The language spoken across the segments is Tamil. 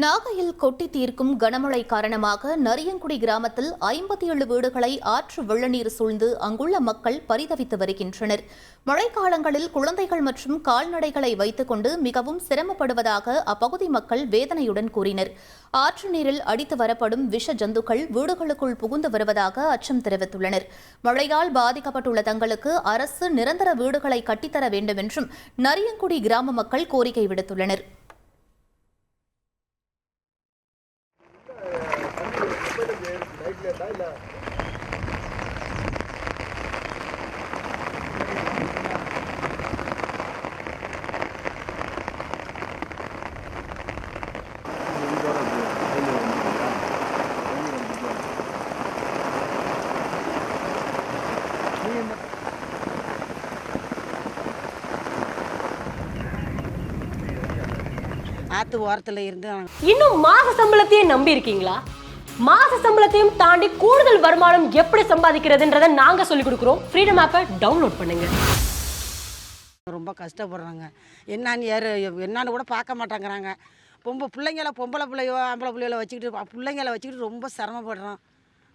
நாகையில் கொட்டி தீர்க்கும் கனமழை காரணமாக நரியங்குடி கிராமத்தில் 57 வீடுகளை ஆற்று வெள்ளநீர் சூழ்ந்து அங்குள்ள மக்கள் பரிதவித்து வருகின்றனர். மழைக்காலங்களில் குழந்தைகள் மற்றும் கால்நடைகளை வைத்துக் கொண்டு மிகவும் சிரமப்படுவதாக அப்பகுதி மக்கள் வேதனையுடன் கூறினர். ஆற்று நீரில் அடித்து வரப்படும் விஷ ஜந்துக்கள் வீடுகளுக்குள் புகுந்து வருவதாக அச்சம் தெரிவித்துள்ளனர். மழையால் பாதிக்கப்பட்டுள்ள தங்களுக்கு அரசு நிரந்தர வீடுகளை கட்டித்தர வேண்டும் என்றும் நரியங்குடி கிராம மக்கள் கோரிக்கை விடுத்துள்ளனர். ஆத்து ஓரத்தில் இருந்து இன்னும் மாச சம்பளத்தையே நம்பி இருக்கீங்களா? மாச சம்பளத்தையும் தாண்டி கூடுதல் வருமானம் எப்படி சம்பாதிக்கிறதுன்றதை நாங்க சொல்லிக் கொடுக்குறோம். ஃப்ரீடம் ஆப்பை டவுன்லோட் பண்ணுங்க. ரொம்ப கஷ்டப்படுறாங்க. என்னன்னு கூட பார்க்க மாட்டேங்கிறாங்க. பொம்பளை பிள்ளையோ ஆம்பளை பிள்ளைகள வச்சுக்கிட்டு ரொம்ப சிரமப்படுறோம்,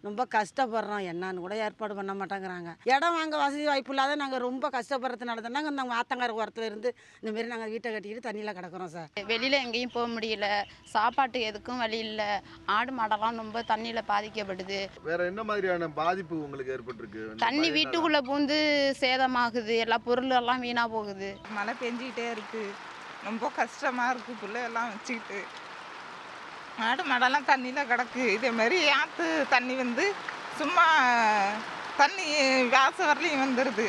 ரொம்ப கஷ்டப்படுறோம். என்னன்னு கூட ஏற்பாடு பண்ண மாட்டேங்கிறாங்க. இடம் வாங்க வசதி வாய்ப்பு இல்லாத நாங்கள் ரொம்ப கஷ்டப்படுறதுனால தான் நாங்கள் ஆத்தங்கரை ஓரத்தில் இருந்து இந்தமாரி நாங்கள் வீட்டை கட்டிக்கிட்டு தண்ணியில் கிடக்குறோம் சார். வெளியில் எங்கேயும் போக முடியல, சாப்பாட்டு எதுக்கும் வழி இல்லை, ஆடு மாடெல்லாம் ரொம்ப தண்ணியில் பாதிக்கப்படுது. வேற என்ன மாதிரியான பாதிப்பு உங்களுக்கு ஏற்பட்டிருக்கு? தண்ணி வீட்டுக்குள்ளே பூந்து சேதமாகுது, எல்லா பொருளெல்லாம் வீணாக போகுது. மழை பெஞ்சிக்கிட்டே இருக்குது, ரொம்ப கஷ்டமாக இருக்குது. பிள்ளையெல்லாம் வச்சுக்கிட்டு ஆடு மாடெல்லாம் தண்ணியில் கிடக்கு. இதேமாரி ஆற்று தண்ணி சும்மா தண்ணி வாசம் வரலையும் வந்துடுது.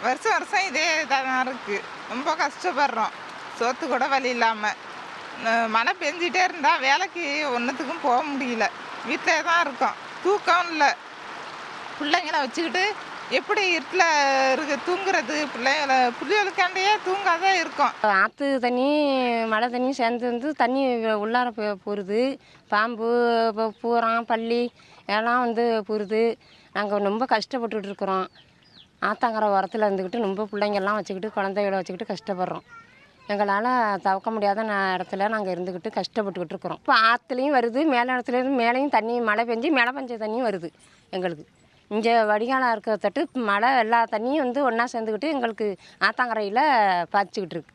வருஷம் இதே இதாக இருக்குது. ரொம்ப கஷ்டப்படுறோம், சோத்து கூட வழி இல்லாமல். மழை பெஞ்சிட்டே இருந்தால் வேலைக்கு ஒன்றுத்துக்கும் போக முடியல, வீட்டிலே தான் இருக்கோம். தூக்கம் இல்லை, பிள்ளைங்கள வச்சுக்கிட்டு எப்படி இருட்டில் தூங்குறது? பிள்ளைகளுக்காண்டையே தூங்காதான் இருக்கும். ஆற்று தண்ணி மழை தண்ணி சேர்ந்து தண்ணி உள்ளார போகுது. பாம்பு பூரான் பள்ளி எல்லாம் போகுது. நாங்கள் ரொம்ப கஷ்டப்பட்டுட்டு இருக்கிறோம். ஆத்தாங்கரை உரத்தில் இருந்துக்கிட்டு ரொம்ப பிள்ளைங்கள்லாம் வச்சுக்கிட்டு குழந்தைகளை வச்சுக்கிட்டு கஷ்டப்படுறோம். எங்களால் தவிர்க்க முடியாத இடத்துல நாங்கள் இருந்துக்கிட்டு கஷ்டப்பட்டுக்கிட்டு இருக்கிறோம். இப்போ ஆற்றுலையும் வருது, இடத்துலேருந்து மேலேயும் தண்ணி மழை பெஞ்ச தண்ணியும் வருது. எங்களுக்கு இங்கே வடிகாலம் இருக்கிற தட்டு மழை எல்லா தண்ணியும் ஒன்றா சேர்ந்துக்கிட்டு எங்களுக்கு ஆத்தாங்கரையில் பாய்ச்சிக்கிட்டு இருக்கு.